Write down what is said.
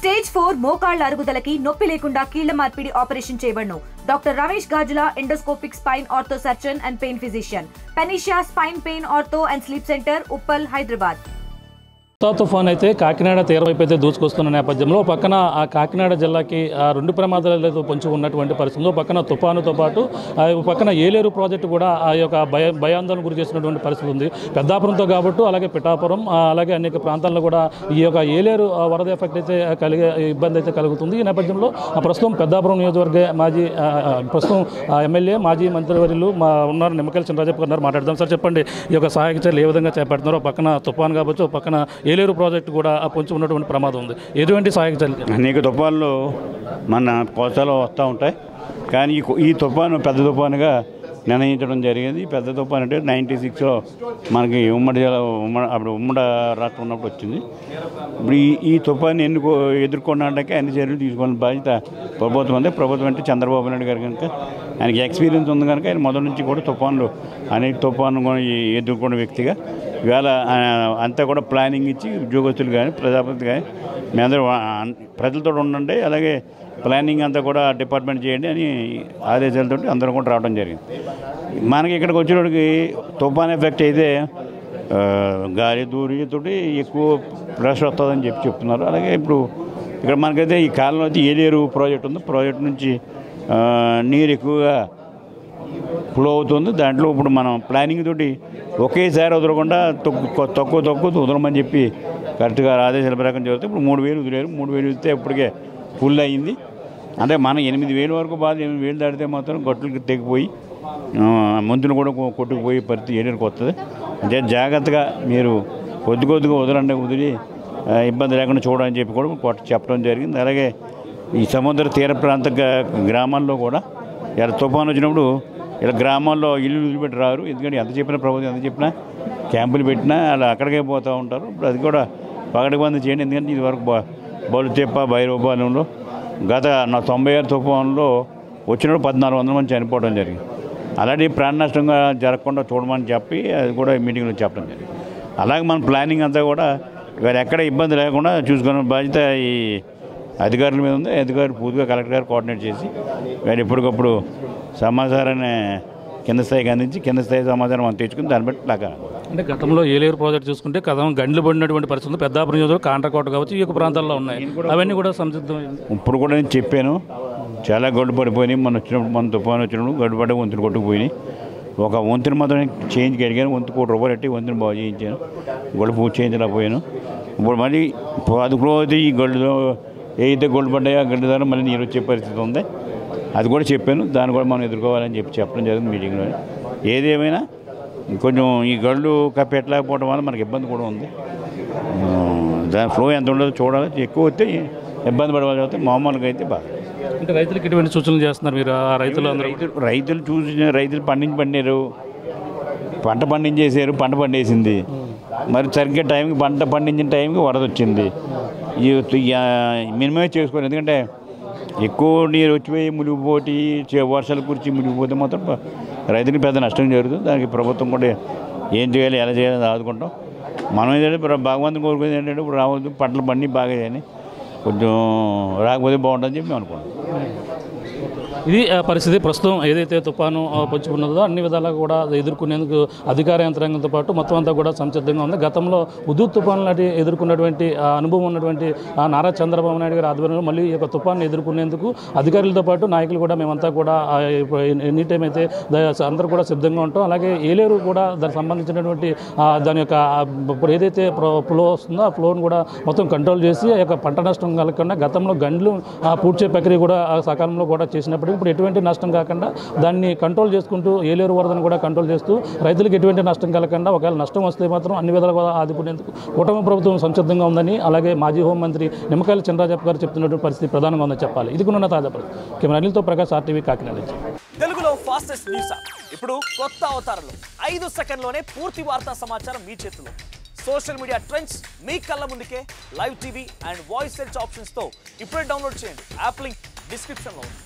Stage 4 మోకాళ్ల అరుగుదలకి నొప్పి లేకుండా కీళ్ల మార్పిడి ఆపరేషన్ చేయబడును. Doctor Ramesh Gajula, endoscopic spine ortho surgeon and pain physician, పెనిషియా spine pain ortho and sleep centre, Uppal, Hyderabad. తుఫాన్ అయితే కాకినాడ తీరం వైపు అయితే దూసుకొస్తున్న నేపథ్యంలో పక్కన ఆ కాకినాడ జిల్లాకి రెండు ప్రమాదాలతో పొంచి ఉన్నటువంటి పరిస్థితుల్లో పక్కన తుఫానుతో పాటు పక్కన ఏలేరు ప్రాజెక్టు కూడా ఆ యొక్క భయాందోళన గురి చేసినటువంటి పరిస్థితి ఉంది. పెద్దాపురంతో కాబట్టి అలాగే పిఠాపురం అలాగే అనేక ప్రాంతాల్లో కూడా ఈ యొక్క ఏలేరు వరద ఎఫెక్ట్ అయితే ఇబ్బంది అయితే కలుగుతుంది. ఈ నేపథ్యంలో ప్రస్తుతం పెద్దాపురం నియోజకవర్గ ప్రస్తుతం ఎమ్మెల్యే మాజీ మంత్రివర్యులు ఉన్నారు, నిమ్మకాయల చినరాజప్ప గారు ఉన్నారు. మాట్లాడదాం. సార్ చెప్పండి, ఈ యొక్క సహాయక చర్యలు ఏ విధంగా చేపడుతున్నారో? పక్కన తుఫాన్ కావచ్చు, పక్కన ఏలేరు ప్రాజెక్టు కూడా పొంచి ఉన్నటువంటి ప్రమాదం ఉంది. ఎటువంటి సహాయక చర్యలు? అనేక తుఫాన్లు మన కోస్తాలో వస్తూ ఉంటాయి, కానీ ఈ తుఫాను పెద్ద తుఫానుగా నిర్ణయించడం జరిగింది. పెద్ద తుఫాను అంటే 96లో మనకి ఉమ్మడి జిల్లా అప్పుడు ఉమ్మడి రాష్ట్రం ఉన్నప్పుడు వచ్చింది. ఇప్పుడు ఈ తుఫాను ఎదుర్కొనడానికి అన్ని చర్యలు తీసుకోవాలని బాధ్యత ప్రభుత్వం ఉంది. ప్రభుత్వం అంటే చంద్రబాబు నాయుడు గారు కనుక ఆయనకి ఎక్స్పీరియన్స్ ఉంది కనుక ఆయన మొదటి నుంచి కూడా తుఫాన్లు అనేక తుఫాను ఎదుర్కొన్న వ్యక్తిగా ఇవాళ అంతా కూడా ప్లానింగ్ ఇచ్చి ఉద్యోగస్తులు కానీ ప్రజాప్రతినిధులు కానీ మీ అందరూ ప్రజలతో ఉండండి, అలాగే ప్లానింగ్ అంతా కూడా డిపార్ట్మెంట్ చేయండి అని ఆదేశాలతో అందరం కూడా రావడం జరిగింది. మనకి ఇక్కడికి వచ్చేటప్పటికి తుఫాన్ ఎఫెక్ట్ అయితే గాలి దూరితోటి ఎక్కువ ప్రెషర్ వస్తుందని చెప్తున్నారు. అలాగే ఇప్పుడు ఇక్కడ మనకైతే ఈ కాలంలో అయితే ఏలేరు ప్రాజెక్ట్ ఉంది. ప్రాజెక్ట్ నుంచి నీరు ఎక్కువగా ఫ్లో అవుతుంది. దాంట్లో ఇప్పుడు మనం ప్లానింగ్ తోటి ఒకేసారి వదలకుండా తక్కువ వదలమని చెప్పి కరెక్ట్గా ఆదేశాల ప్రకారం చదివితే ఇప్పుడు 3000 వదిలేరు. 3000 వదిలితే ఇప్పటికే ఫుల్ అయ్యింది. అంటే మనం 8000 వరకు బాధ 8000 దాటితే మాత్రం గట్టులకి తెగిపోయి మంతులు కూడా కొట్టుకుపోయి పరిస్థితి ఏరియకి వస్తుంది. అంటే జాగ్రత్తగా మీరు కొద్దిగా వదిలి ఇబ్బంది లేకుండా చూడాలని చెప్పి కూడా చెప్పడం జరిగింది. అలాగే ఈ సముద్ర తీర ప్రాంత గ్రామాల్లో కూడా ఇలా తుఫాను వచ్చినప్పుడు ఇలా గ్రామాల్లో ఇల్లు వదిలిపెట్టి రారు. ఎందుకంటే ఎంత చెప్పినా ప్రభుత్వం ఎంత చెప్పినా క్యాంపులు పెట్టినా అలా అక్కడికే పోతూ ఉంటారు. ఇప్పుడు అది కూడా పగడబంది చేయండి. ఎందుకంటే ఇది వరకు బలుతెప్ప భైరవపాలెంలో గత 96 తుఫాన్లో వచ్చినప్పుడు 1400 మంది చనిపోవడం జరిగింది. అలాంటి ప్రాణ నష్టంగా జరగకుండా చూడమని చెప్పి అది కూడా మీటింగ్లో చెప్పడం జరిగింది. అలాగే మన ప్లానింగ్ అంతా కూడా ఇవాళ ఎక్కడ ఇబ్బంది లేకుండా చూసుకునే బాధ్యత ఈ అధికారుల మీద ఉంది. అధికారులు పూర్తిగా కలెక్టర్ గారు కోఆర్డినేట్ చేసి వీళ్ళు ఎప్పటికప్పుడు సమాచారాన్ని కింద స్థాయికి అందించి కింద స్థాయి సమాచారం మనం తెచ్చుకుని దాన్ని బట్టి లాగా. అంటే గతంలో ఏలేరు ప్రాజెక్ట్ చూసుకుంటే గండ్లు పడినటువంటి పరిస్థితులు పెద్దాపురం నియోజకవర్గం కాంట్రాకోట కావచ్చు ఈ యొక్క ప్రాంతాల్లో ఉన్నాయి. అవన్నీ కూడా సంసిద్ధమైంది. ఇప్పుడు కూడా నేను చెప్పాను, చాలా గడ్డు పడిపోయినాయి. మన తుఫాను వచ్చినప్పుడు గడ్డు పడి వంతులు కొట్టుకుపోయినాయి. ఒక వంతుని మాత్రం చేంజ్కి అడిగాను, వంతు ₹1 పెట్టి వంతుని బాగు చేయించాను. గొడ్డు పూజ చేయించలేకపోయాను. ఇప్పుడు మళ్ళీ 10 రోజు ఈ గడ్డులో ఏదైతే గొడ్డు పడ్డాయో ఆ గడ్డు ద్వారా మళ్ళీ నీరు వచ్చే పరిస్థితి ఉంది. అది కూడా చెప్పాను, దాన్ని కూడా మనం ఎదుర్కోవాలని చెప్పడం జరిగింది మీటింగ్లో. ఏదేమైనా కొంచెం ఈ గళ్ళు కప్పెట్టలేకపోవడం వల్ల మనకి ఇబ్బంది కూడా ఉంది. దాని ఫ్లో ఎంత ఉండదో చూడాలి. ఎక్కువ వస్తే ఇబ్బంది పడవలసి వస్తే మామూలుగా అయితే బాగా. అంటే రైతులకు ఎటువంటి సూచనలు చేస్తున్నారు మీరు? రైతులు రైతులు పండించారు, పంట పండించేసారు, పంట పండేసింది. మరి సరిగ్గా టైంకి పంట పండించిన టైంకి వరద వచ్చింది. మినిమం చేసుకోవాలి. ఎందుకంటే ఎక్కువ నీరు వచ్చిపోయి మునిగిపోటీ వర్షాలు కురిచి మునిగిపోతే మాత్రం రైతుకి పెద్ద నష్టం జరుగుతుంది. దానికి ప్రభుత్వం కూడా ఏం చేయాలి, ఎలా చేయాలి ఆదుకుంటాం. మనం ఏంటంటే భగవంతుని కోరుకునేది ఏంటంటే ఇప్పుడు రావద్దు, పంటలు పండి బాగా చేయని, కొంచెం రాకపోతే బాగుంటుందని చెప్పి మేము అనుకుంటాం. ఇది పరిస్థితి. ప్రస్తుతం ఏదైతే తుఫాను పొంచి ఉన్నదో అన్ని విధాలుగా కూడా ఎదుర్కొనేందుకు అధికార యంత్రాంగంతో పాటు మొత్తం అంతా కూడా సంసిద్ధంగా ఉంది. గతంలో హుదూద్ తుఫాను లాంటి ఎదుర్కొన్నటువంటి అనుభవం ఉన్నటువంటి నారా చంద్రబాబు నాయుడు గారి ఆధ్వర్యంలో మళ్ళీ ఈ యొక్క తుఫాను ఎదుర్కొనేందుకు అధికారులతో పాటు నాయకులు కూడా మేమంతా కూడా ఎనీ టైం అయితే అందరూ కూడా సిద్ధంగా ఉంటాం. అలాగే ఏలేరు కూడా దానికి సంబంధించినటువంటి దాని యొక్క ఇప్పుడు ఏదైతే ఫ్లో వస్తుందో ఆ ఫ్లోను కూడా మొత్తం కంట్రోల్ చేసి ఆ యొక్క పంట నష్టం కలగకుండా గతంలో గండ్లు పూడ్చే ప్రక్రియ కూడా సకాలంలో కూడా చేసినప్పుడు ఇప్పుడు ఎటువంటి నష్టం కాకుండా దాన్ని కంట్రోల్ చేసుకుంటూ ఏలేరు వరదను కూడా కంట్రోల్ చేస్తూ రైతులకు ఎటువంటి నష్టం కలగకుండా ఒకవేళ నష్టం వస్తే మాత్రం అన్ని విధాలుగా ఆదుకునేందుకు కూటమి ప్రభుత్వం సంసిద్ధంగా ఉందని అలాగే మాజీ హోంమంత్రి నిమ్మకాయల చినరాజప్ప గారు చెప్తున్నటువంటి పరిస్థితి ప్రధానంగా ఉందని చెప్పాలి. ఇది కూడా తాజా పరిస్థితి. కెమెరా అనిల్తో ప్రకాష్, RTV, కాకినాడ నుంచి. తెలుగులో ఫాస్టెస్ట్ న్యూస్ ఇప్పుడు కొత్త అవతారంలో 5 సెకండ్లోనే పూర్తి వార్తా సమాచారం మీ చేతిలో. సోషల్ మీడియా ట్రెండ్స్ మీ కళ్ళ ముందుకే live TV and voice search ఆప్షన్స్తో ఇప్పుడే డౌన్లోడ్ చేయండి. యాప్ లింక్ డిస్క్రిప్షన్లో ఉంది.